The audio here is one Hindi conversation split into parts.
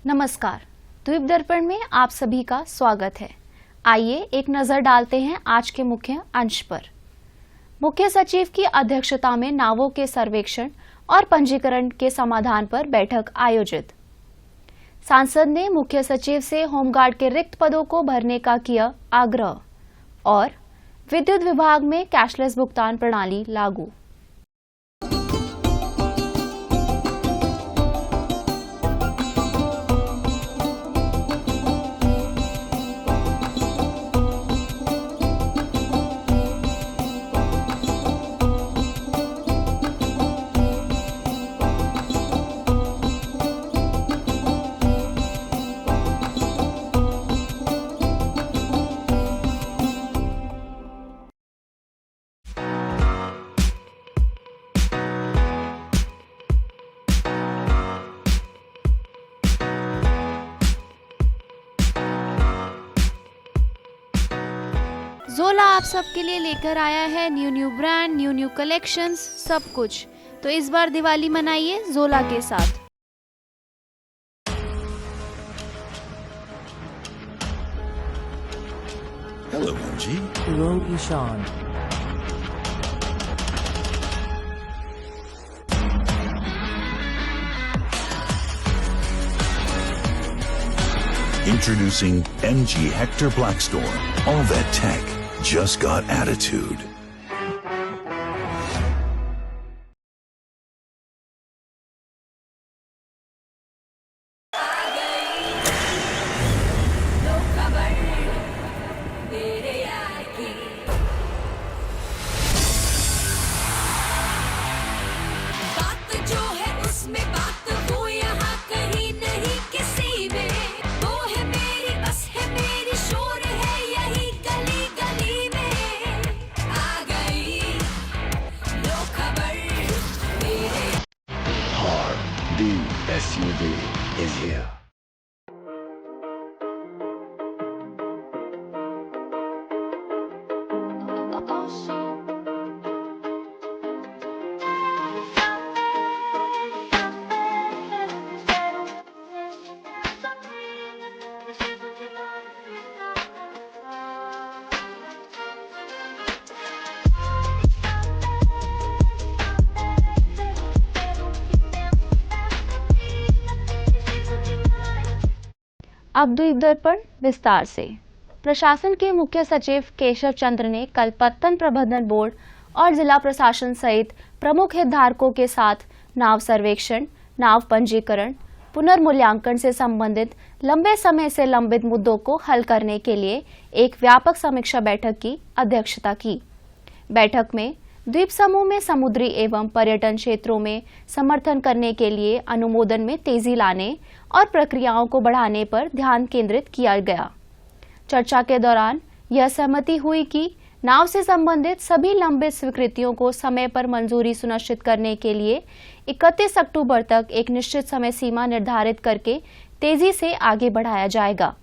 नमस्कार, द्वीप दर्पण में आप सभी का स्वागत है। आइए एक नजर डालते हैं आज के मुख्य अंश पर। मुख्य सचिव की अध्यक्षता में नावों के सर्वेक्षण और पंजीकरण के समाधान पर बैठक आयोजित। सांसद ने मुख्य सचिव से होमगार्ड के रिक्त पदों को भरने का किया आग्रह। और विद्युत विभाग में कैशलेस भुगतान प्रणाली लागू। ज़ोला आप सबके लिए लेकर आया है न्यू ब्रांड, न्यू कलेक्शंस, सब कुछ। तो इस बार दिवाली मनाइए ज़ोला के साथ। Hello, MG. Hello, Ishan. Introducing MG Hector Blackstorm. All that tech just got attitude. The SUV is here. अब द्वीप दर्पण विस्तार से। प्रशासन के मुख्य सचिव केशव चंद्र ने कल पत्तन प्रबंधन बोर्ड और जिला प्रशासन सहित प्रमुख हितधारकों के साथ नाव सर्वेक्षण, नाव पंजीकरण, पुनर्मूल्यांकन से संबंधित लंबे समय से लंबित मुद्दों को हल करने के लिए एक व्यापक समीक्षा बैठक की अध्यक्षता की। बैठक में द्वीप समूह में समुद्री एवं पर्यटन क्षेत्रों में समर्थन करने के लिए अनुमोदन में तेजी लाने और प्रक्रियाओं को बढ़ाने पर ध्यान केंद्रित किया गया। चर्चा के दौरान यह सहमति हुई कि नाव से संबंधित सभी लंबित स्वीकृतियों को समय पर मंजूरी सुनिश्चित करने के लिए 31 अक्टूबर तक एक निश्चित समय सीमा निर्धारित करके तेजी से आगे बढ़ाया जाएगा।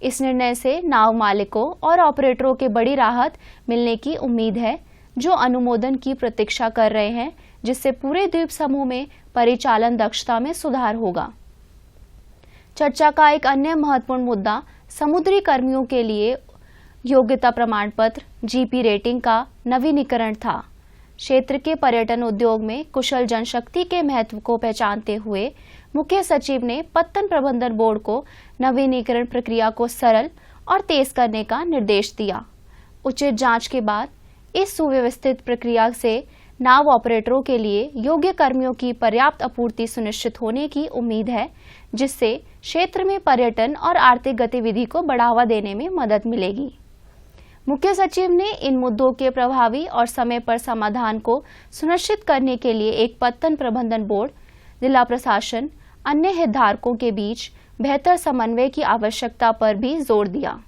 इस निर्णय से नाव मालिकों और ऑपरेटरों के बड़ी राहत मिलने की उम्मीद है, जो अनुमोदन की प्रतीक्षा कर रहे हैं, जिससे पूरे द्वीप समूह में परिचालन दक्षता में सुधार होगा। चर्चा का एक अन्य महत्वपूर्ण मुद्दा समुद्री कर्मियों के लिए योग्यता प्रमाण पत्र जीपी रेटिंग का नवीनीकरण था। क्षेत्र के पर्यटन उद्योग में कुशल जनशक्ति के महत्व को पहचानते हुए मुख्य सचिव ने पत्तन प्रबंधन बोर्ड को नवीनीकरण प्रक्रिया को सरल और तेज करने का निर्देश दिया। उचित जांच के बाद इस सुव्यवस्थित प्रक्रिया से नाव ऑपरेटरों के लिए योग्य कर्मियों की पर्याप्त आपूर्ति सुनिश्चित होने की उम्मीद है, जिससे क्षेत्र में पर्यटन और आर्थिक गतिविधि को बढ़ावा देने में मदद मिलेगी। मुख्य सचिव ने इन मुद्दों के प्रभावी और समय पर समाधान को सुनिश्चित करने के लिए एक पत्तन प्रबंधन बोर्ड, जिला प्रशासन, अन्य हितधारकों के बीच बेहतर समन्वय की आवश्यकता पर भी जोर दिया।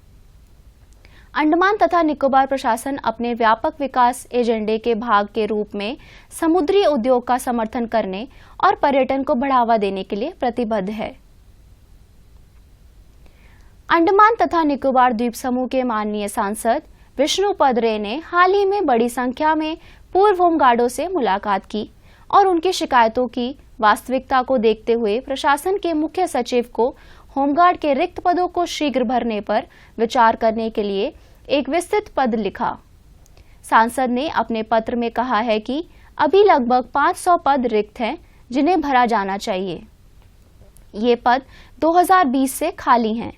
अंडमान तथा निकोबार प्रशासन अपने व्यापक विकास एजेंडे के भाग के रूप में समुद्री उद्योग का समर्थन करने और पर्यटन को बढ़ावा देने के लिए प्रतिबद्ध है। अंडमान तथा निकोबार द्वीप समूह के माननीय सांसद विष्णुपद रे ने हाल ही में बड़ी संख्या में पूर्व होमगार्डों से मुलाकात की और उनकी शिकायतों की वास्तविकता को देखते हुए प्रशासन के मुख्य सचिव को होमगार्ड के रिक्त पदों को शीघ्र भरने पर विचार करने के लिए एक विस्तृत पद लिखा। सांसद ने अपने पत्र में कहा है कि अभी लगभग 500 पद रिक्त हैं जिन्हें भरा जाना चाहिए। ये पद 2020 से खाली हैं।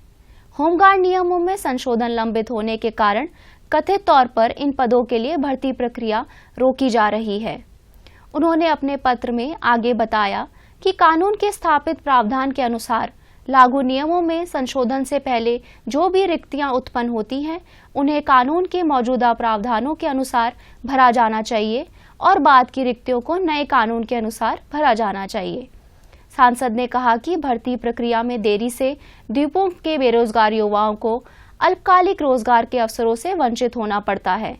होमगार्ड नियमों में संशोधन लंबित होने के कारण कथित तौर पर इन पदों के लिए भर्ती प्रक्रिया रोकी जा रही है। उन्होंने अपने पत्र में आगे बताया कि कानून के स्थापित प्रावधान के अनुसार लागू नियमों में संशोधन से पहले जो भी रिक्तियां उत्पन्न होती हैं उन्हें कानून के मौजूदा प्रावधानों के अनुसार भरा जाना चाहिए और बाद की रिक्तियों को नए कानून के अनुसार भरा जाना चाहिए। सांसद ने कहा कि भर्ती प्रक्रिया में देरी से द्वीपों के बेरोजगार युवाओं को अल्पकालिक रोजगार के अवसरों से वंचित होना पड़ता है।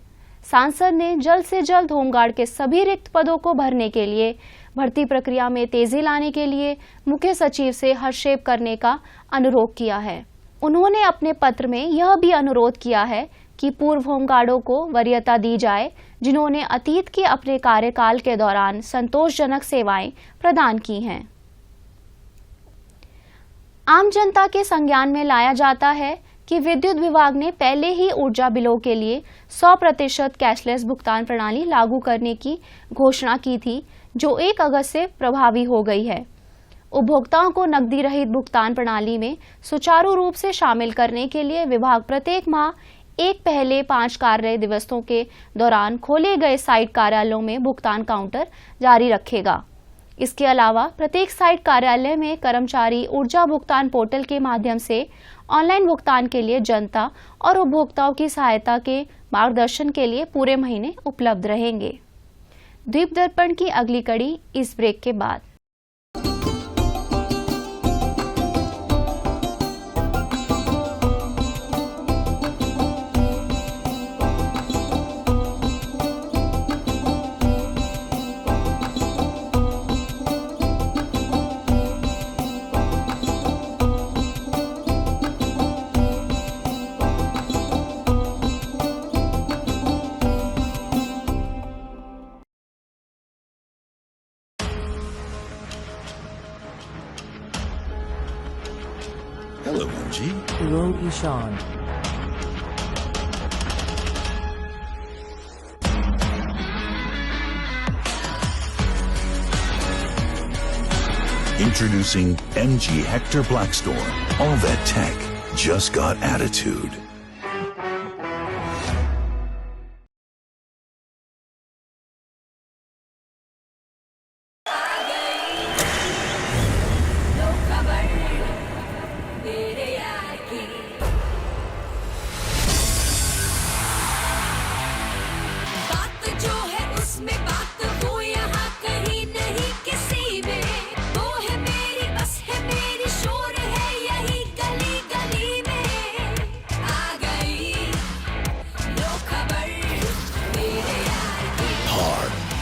सांसद ने जल्द से जल्द होमगार्ड के सभी रिक्त पदों को भरने के लिए भर्ती प्रक्रिया में तेजी लाने के लिए मुख्य सचिव से हस्तक्षेप करने का अनुरोध किया है। उन्होंने अपने पत्र में यह भी अनुरोध किया है कि पूर्व होमगार्डों को वरीयता दी जाए जिन्होंने अतीत के अपने कार्यकाल के दौरान संतोषजनक सेवाएं प्रदान की हैं। आम जनता के संज्ञान में लाया जाता है कि विद्युत विभाग ने पहले ही ऊर्जा बिलों के लिए 100% कैशलेस भुगतान प्रणाली लागू करने की घोषणा की थी, जो 1 अगस्त से प्रभावी हो गई है। उपभोक्ताओं को नकदी रहित भुगतान प्रणाली में सुचारू रूप से शामिल करने के लिए विभाग प्रत्येक माह एक पहले 5 कार्य दिवसों के दौरान खोले गए साइट कार्यालयों में भुगतान काउंटर जारी रखेगा। इसके अलावा प्रत्येक साइट कार्यालय में कर्मचारी ऊर्जा भुगतान पोर्टल के माध्यम से ऑनलाइन भुगतान के लिए जनता और उपभोक्ताओं की सहायता के मार्गदर्शन के लिए पूरे महीने उपलब्ध रहेंगे। द्वीप दर्पण की अगली कड़ी इस ब्रेक के बाद। Hello, MG. Hello, Ishan. Introducing MG Hector Blackstorm. All that tech just got attitude.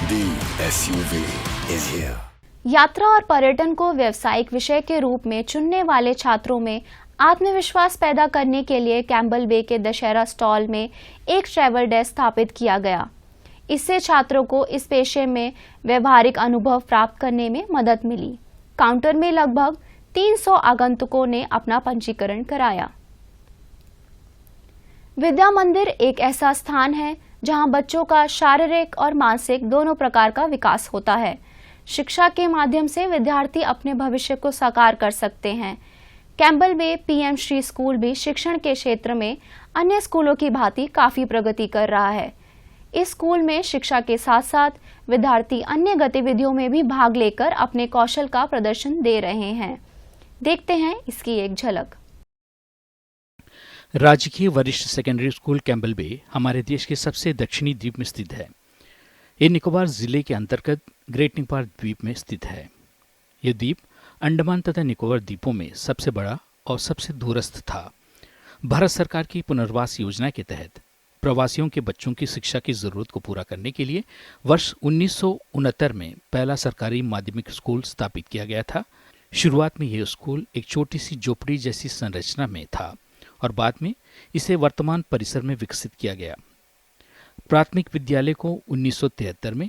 The SUV is here. यात्रा और पर्यटन को व्यावसायिक विषय के रूप में चुनने वाले छात्रों में आत्मविश्वास पैदा करने के लिए कैम्बल बे के दशहरा स्टॉल में एक ट्रैवल डेस्क स्थापित किया गया। इससे छात्रों को इस पेशे में व्यवहारिक अनुभव प्राप्त करने में मदद मिली। काउंटर में लगभग 300 आगंतुकों ने अपना पंजीकरण कराया। विद्या मंदिर एक ऐसा स्थान है जहां बच्चों का शारीरिक और मानसिक दोनों प्रकार का विकास होता है। शिक्षा के माध्यम से विद्यार्थी अपने भविष्य को साकार कर सकते हैं। कैम्बल बे पीएम श्री स्कूल भी शिक्षण के क्षेत्र में अन्य स्कूलों की भांति काफी प्रगति कर रहा है। इस स्कूल में शिक्षा के साथ साथ विद्यार्थी अन्य गतिविधियों में भी भाग लेकर अपने कौशल का प्रदर्शन दे रहे हैं। देखते हैं इसकी एक झलक। राजकीय वरिष्ठ सेकेंडरी स्कूल कैम्बल बे हमारे देश के सबसे दक्षिणी द्वीप में स्थित है। ये निकोबार जिले के अंतर्गत ग्रेट निकोबार द्वीप में स्थित है। यह द्वीप अंडमान तथा निकोबार द्वीपों में सबसे बड़ा और सबसे दूरस्थ था। भारत सरकार की पुनर्वास योजना के तहत प्रवासियों के बच्चों की शिक्षा की जरूरत को पूरा करने के लिए वर्ष 1969 में पहला सरकारी माध्यमिक स्कूल स्थापित किया गया था। शुरुआत में यह स्कूल एक छोटी सी झोपड़ी जैसी संरचना में था और बाद में इसे वर्तमान परिसर में विकसित किया गया। प्राथमिक विद्यालय को 1973 में,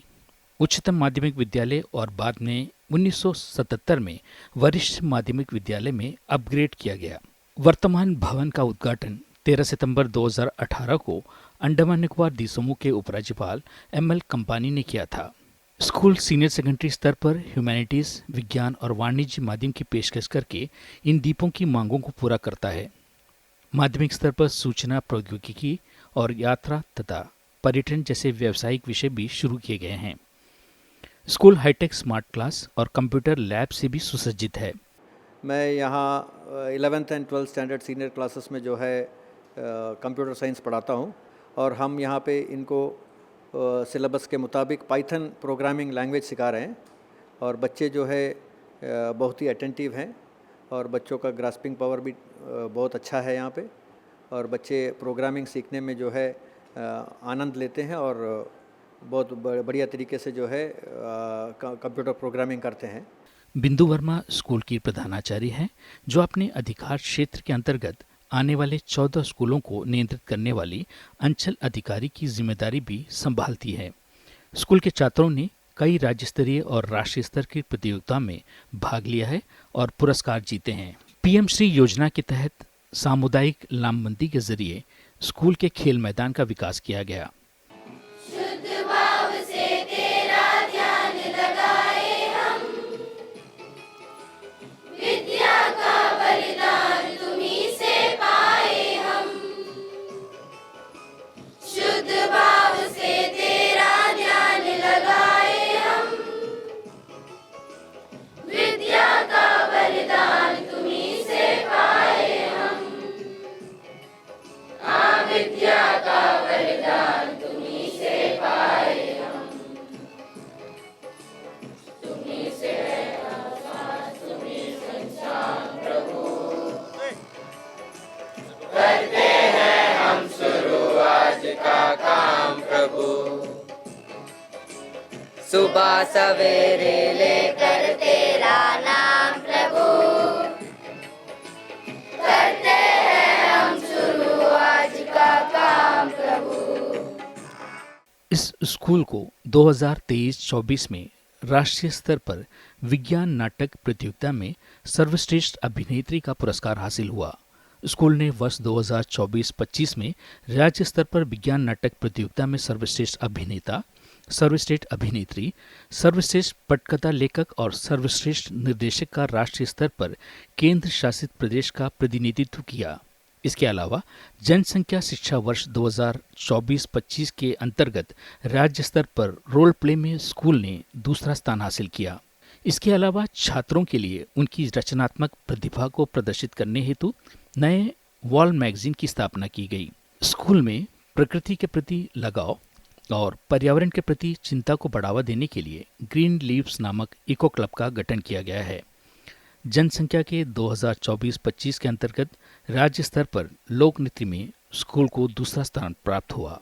उच्चतम माध्यमिक विद्यालय और बाद में 1977 में वरिष्ठ माध्यमिक विद्यालय में अपग्रेड किया गया। वर्तमान भवन का उद्घाटन 13 सितंबर 2018 को अंडमान निकोबार द्वीप समूह के उपराज्यपाल ML कंपानी ने किया था। स्कूल सीनियर सेकेंडरी स्तर पर ह्यूमैनिटीज, विज्ञान और वाणिज्य माध्यम की पेशकश करके इन द्वीपों की मांगों को पूरा करता है। माध्यमिक स्तर पर सूचना प्रौद्योगिकी और यात्रा तथा पर्यटन जैसे व्यावसायिक विषय भी शुरू किए गए हैं। स्कूल हाईटेक स्मार्ट क्लास और कंप्यूटर लैब से भी सुसज्जित है। मैं यहाँ 11th and 12th standard senior classes में जो है कंप्यूटर साइंस पढ़ाता हूँ और हम यहाँ पे इनको सिलेबस के मुताबिक पाइथन प्रोग्रामिंग लैंग्वेज सिखा रहे हैं और बच्चे जो है बहुत ही अटेंटिव हैं और बच्चों का ग्रास्पिंग पावर भी बहुत अच्छा है यहाँ पे और बच्चे प्रोग्रामिंग सीखने में जो है आनंद लेते हैं और बहुत बढ़िया तरीके से जो है कंप्यूटर प्रोग्रामिंग करते हैं। बिंदु वर्मा स्कूल की प्रधानाचार्य हैं, जो अपने अधिकार क्षेत्र के अंतर्गत आने वाले 14 स्कूलों को नियंत्रित करने वाली अंचल अधिकारी की जिम्मेदारी भी संभालती है। स्कूल के छात्रों ने कई राज्य स्तरीय और राष्ट्रीय स्तर की प्रतियोगिता में भाग लिया है और पुरस्कार जीते हैं। PM श्री योजना के तहत सामुदायिक लामबंदी के जरिए स्कूल के खेल मैदान का विकास किया गया। सुबह सवेरे लेकर तेरा नाम प्रभु, करते हैं हम शुरू आज का काम प्रभु। इस स्कूल को 2023-24 में राष्ट्रीय स्तर पर विज्ञान नाटक प्रतियोगिता में सर्वश्रेष्ठ अभिनेत्री का पुरस्कार हासिल हुआ। स्कूल ने वर्ष 2024-25 में राज्य स्तर पर विज्ञान नाटक प्रतियोगिता में सर्वश्रेष्ठ अभिनेता, सर्वश्रेष्ठ अभिनेत्री, सर्वश्रेष्ठ पटकथा लेखक और सर्वश्रेष्ठ निर्देशक का राष्ट्रीय स्तर पर केंद्र शासित प्रदेश का प्रतिनिधित्व किया। इसके अलावा जनसंख्या शिक्षा वर्ष 2024-25 के अंतर्गत राज्य स्तर पर रोल प्ले में स्कूल ने दूसरा स्थान हासिल किया। इसके अलावा छात्रों के लिए उनकी रचनात्मक प्रतिभा को प्रदर्शित करने हेतु नए वॉल मैगजीन की स्थापना की गई। स्कूल में प्रकृति के प्रति लगाव और पर्यावरण के प्रति चिंता को बढ़ावा देने के लिए ग्रीन लीव्स नामक इको क्लब का गठन किया गया है। जनसंख्या के 2024-25 के अंतर्गत राज्य स्तर पर लोक नृत्य में स्कूल को दूसरा स्थान प्राप्त हुआ।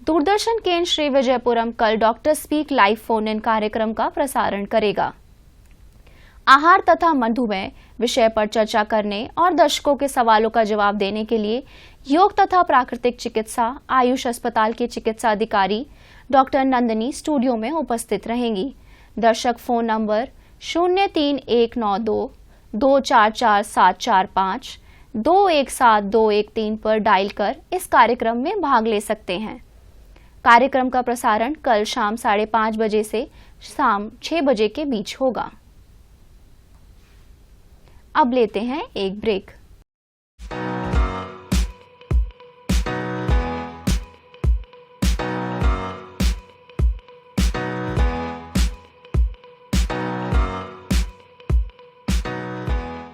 दूरदर्शन केंद्र श्री विजयपुरम कल doctor speak live phone in कार्यक्रम का प्रसारण करेगा। आहार तथा मधुमेह विषय पर चर्चा करने और दर्शकों के सवालों का जवाब देने के लिए योग तथा प्राकृतिक चिकित्सा आयुष अस्पताल के चिकित्सा अधिकारी डॉक्टर नंदिनी स्टूडियो में उपस्थित रहेंगी। दर्शक फोन नंबर 03192 244745 217213 पर डायल कर इस कार्यक्रम में भाग ले सकते हैं। कार्यक्रम का प्रसारण कल शाम 5:30 बजे से शाम 6 बजे के बीच होगा। अब लेते हैं एक ब्रेक।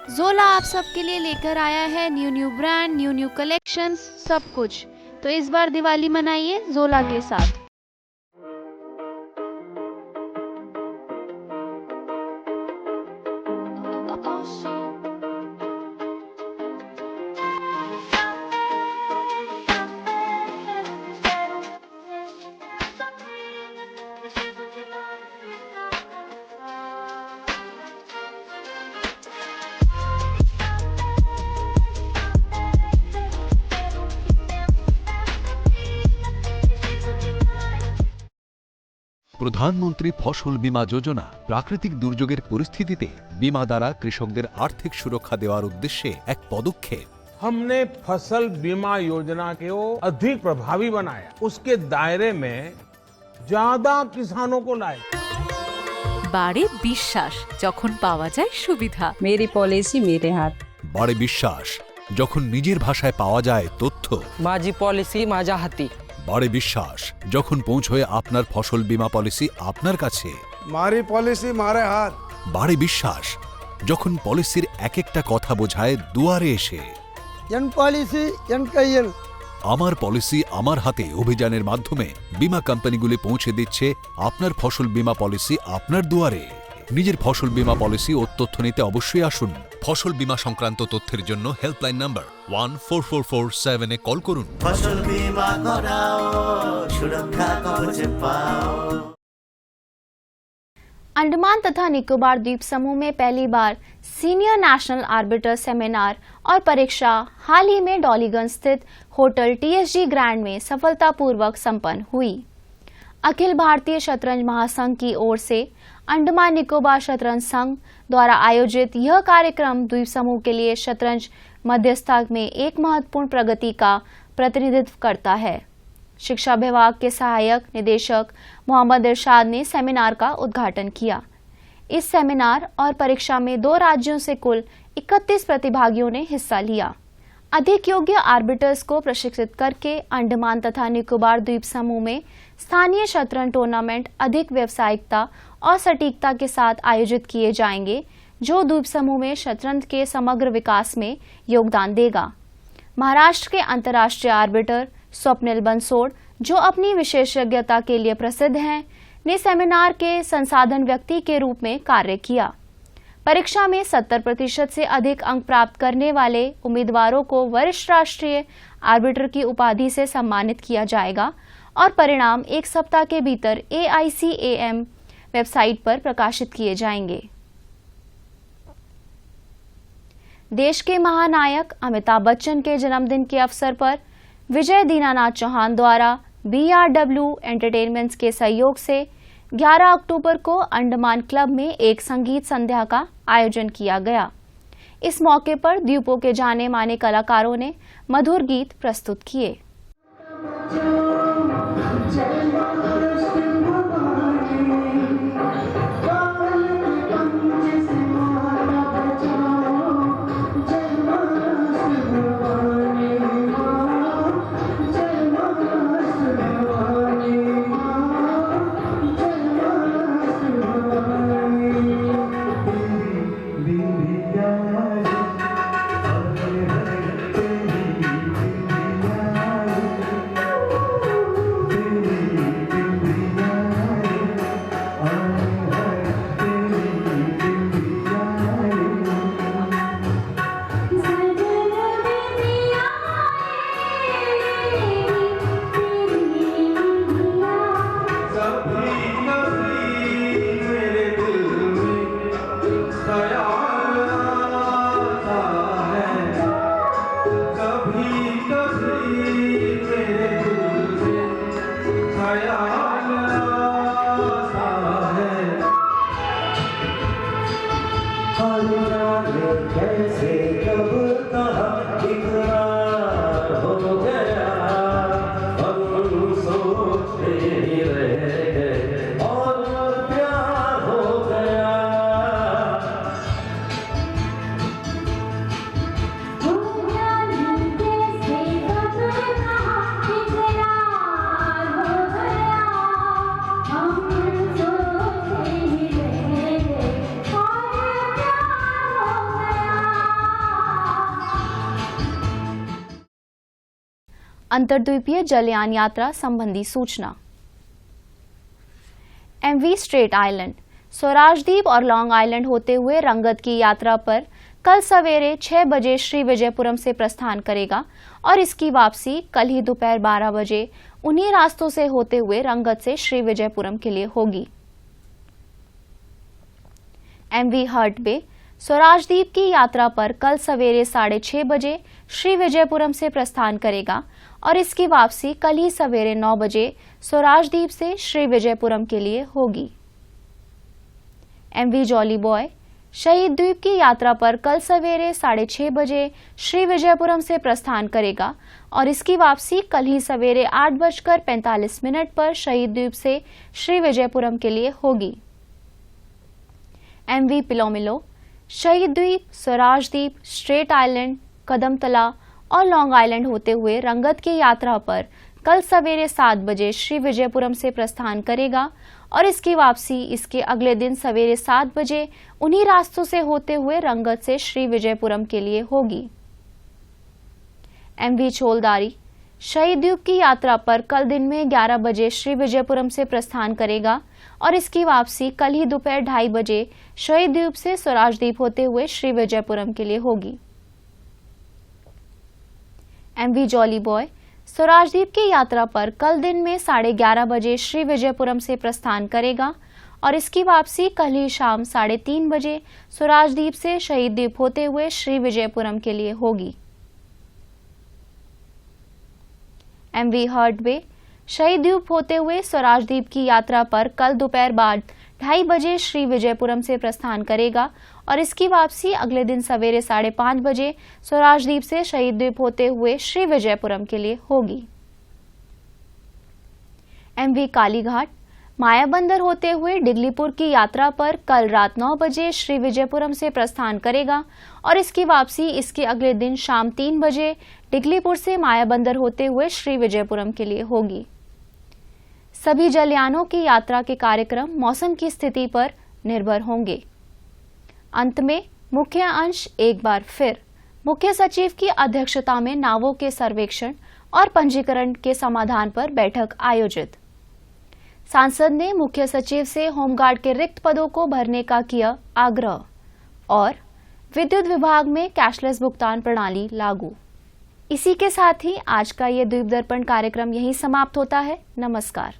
ज़ोला आप सबके लिए लेकर आया है न्यू ब्रांड, न्यू कलेक्शन, सब कुछ। तो इस बार दिवाली मनाइए ज़ोला के साथ। প্রধানমন্ত্রী ফসল বীমা যোজনা প্রাকৃতিক দুর্যোগের পরিস্থিতিতে বীমা দ্বারা কৃষকদের আর্থিক সুরক্ষা দেওয়ার উদ্দেশ্যে এক পদক্ষেপ। हमने फसल बीमा योजना को अधिक प्रभावी बनाया, उसके दायरे में ज्यादा किसानों को लाए। বাড়ে বিশ্বাস যখন পাওয়া যায় সুবিধা। मेरी पॉलिसी मेरे हाथ। বাড়ে বিশ্বাস যখন নিজের ভাষায় পাওয়া যায় তথ্য। माझी पॉलिसी माझ्या हाती। বাড়ে বিশ্বাস যখন পৌঁছয় আপনার ফসল বীমা পলিসি আপনার কাছে। मारी पॉलिसी मारे हाथ। বাড়ে বিশ্বাস যখন পলিসির এক একটা কথা বোঝায় দুয়ারে এসে। एन पॉलिसी एन कैयल। আমার পলিসি আমার হাতে অভিযানের মাধ্যমে বীমা কোম্পানিগুলি পৌঁছে দিচ্ছে আপনার ফসল বীমা পলিসি আপনার দুয়ারে। নিজের ফসল বীমা পলিসি ও তথ্য নিতে অবশ্যই আসুন। ফসল বীমা সংক্রান্ত তথ্যের জন্য হেল্পলাইন নাম্বার 14447 এ কল করুন। ফসল বীমা করাও, সুরক্ষা কবচ পাও। अंडमान तथा निकोबार द्वीप समूह में पहली बार सीनियर नेशनल आर्बिटर सेमिनार और परीक्षा हाल ही में डॉलीगंज स्थित होटल TSG ग्रैंड में सफलतापूर्वक संपन्न हुई। अखिल भारतीय शतरंज महासंघ की ओर से अंडमान निकोबार शतरंज संघ द्वारा आयोजित यह कार्यक्रम द्वीप समूह के लिए शतरंज मध्यस्थता में एक महत्वपूर्ण प्रगति का प्रतिनिधित्व करता है। शिक्षा विभाग के सहायक निदेशक मोहम्मद इरशाद ने सेमिनार का उद्घाटन किया। इस सेमिनार और परीक्षा में 2 राज्यों से कुल 31 प्रतिभागियों ने हिस्सा लिया। अधिक योग्य आर्बिटर्स को प्रशिक्षित करके अंडमान तथा निकोबार द्वीप समूह में स्थानीय शतरंज टूर्नामेंट अधिक व्यावसायिकता और सटीकता के साथ आयोजित किए जाएंगे, जो द्वीप समूह में शतरंज के समग्र विकास में योगदान देगा। महाराष्ट्र के अंतर्राष्ट्रीय आर्बिटर स्वप्निल बंसोड़, जो अपनी विशेषज्ञता के लिए प्रसिद्ध हैं, ने सेमिनार के संसाधन व्यक्ति के रूप में कार्य किया। परीक्षा में 70% से अधिक अंक प्राप्त करने वाले उम्मीदवारों को वरिष्ठ राष्ट्रीय आर्बिटर की उपाधि से सम्मानित किया जाएगा और परिणाम 1 सप्ताह के भीतर AICAM वेबसाइट पर प्रकाशित किए जाएंगे। देश के महानायक अमिताभ बच्चन के जन्मदिन के अवसर पर विजय दीनानाथ चौहान द्वारा BRW एंटरटेनमेंट्स के सहयोग से 11 अक्टूबर को अंडमान क्लब में एक संगीत संध्या का आयोजन किया गया। इस मौके पर द्वीपों के जाने माने कलाकारों ने मधुर गीत प्रस्तुत किए। कैसे कब कहा अंतर्द्वीपीय जलयान यात्रा संबंधी सूचना। एमवी स्ट्रेट आइलैंड, स्वराज द्वीप और लॉन्ग आइलैंड होते हुए रंगत की यात्रा पर कल सवेरे 6 बजे श्री विजयपुरम से प्रस्थान करेगा और इसकी वापसी कल ही दोपहर 12 बजे उन्हीं रास्तों से होते हुए रंगत से श्री विजयपुरम के लिए होगी। एमवी हर्ट बे, स्वराज द्वीप की यात्रा पर कल सवेरे 6:30 बजे श्री विजयपुरम से प्रस्थान करेगा और इसकी वापसी कल ही सवेरे 9 बजे स्वराज द्वीप से श्री विजयपुरम के लिए होगी। एमवी जॉली बॉय, शहीद द्वीप की यात्रा पर कल सवेरे 6:30 बजे श्री विजयपुरम से प्रस्थान करेगा और इसकी वापसी कल ही सवेरे 8:45 पर शहीद द्वीप से श्री विजयपुरम के लिए होगी। एमवी पिलोमिलो, शहीद द्वीप, स्वराज द्वीप, स्ट्रेट आइलैंड, कदमतला और लॉन्ग आइलैंड होते हुए रंगत की यात्रा पर कल सवेरे 7 बजे श्री विजयपुरम से प्रस्थान करेगा और इसकी वापसी इसके अगले दिन सवेरे 7 बजे उन्हीं रास्तों से होते हुए रंगत से श्री विजयपुरम के लिए होगी। एमवी छोलदारी, शहीद द्वीप की यात्रा पर कल दिन में 11 बजे श्री विजयपुरम से प्रस्थान करेगा और इसकी वापसी कल ही दोपहर 2:30 बजे शहीद द्वीप से स्वराज द्वीप होते हुए श्री विजयपुरम के लिए होगी। एमवी जॉली बॉय, स्वराज द्वीप की यात्रा पर कल दिन में 11:30 बजे श्री विजयपुरम से प्रस्थान करेगा और इसकी वापसी कल ही शाम 3:30 बजे स्वराज द्वीप से शहीद द्वीप होते हुए श्री विजयपुरम के लिए होगी। एमवी हर्ट बे, शहीद द्वीप होते हुए स्वराज द्वीप की यात्रा पर कल दोपहर बाद 2:30 बजे श्री विजयपुरम से प्रस्थान करेगा और इसकी वापसी अगले दिन सवेरे 5:30 बजे स्वराज द्वीप से शहीद द्वीप होते हुए श्री विजयपुरम के लिए होगी। एमवी कालीघाट, मायाबंदर होते हुए डिगलीपुर की यात्रा पर कल रात 9 बजे श्री विजयपुरम से प्रस्थान करेगा और इसकी वापसी इसके अगले दिन शाम 3 बजे डिगलीपुर से मायाबंदर होते हुए श्री विजयपुरम के लिए होगी। सभी जलयानों की यात्रा के कार्यक्रम मौसम की स्थिति पर निर्भर होंगे। अंत में मुख्य अंश एक बार फिर, मुख्य सचिव की अध्यक्षता में नावों के सर्वेक्षण और पंजीकरण के समाधान पर बैठक आयोजित। सांसद ने मुख्य सचिव से होमगार्ड के रिक्त पदों को भरने का किया आग्रह और विद्युत विभाग में कैशलेस भुगतान प्रणाली लागू। इसी के साथ ही आज का ये द्वीप दर्पण कार्यक्रम यहीं समाप्त होता है। नमस्कार।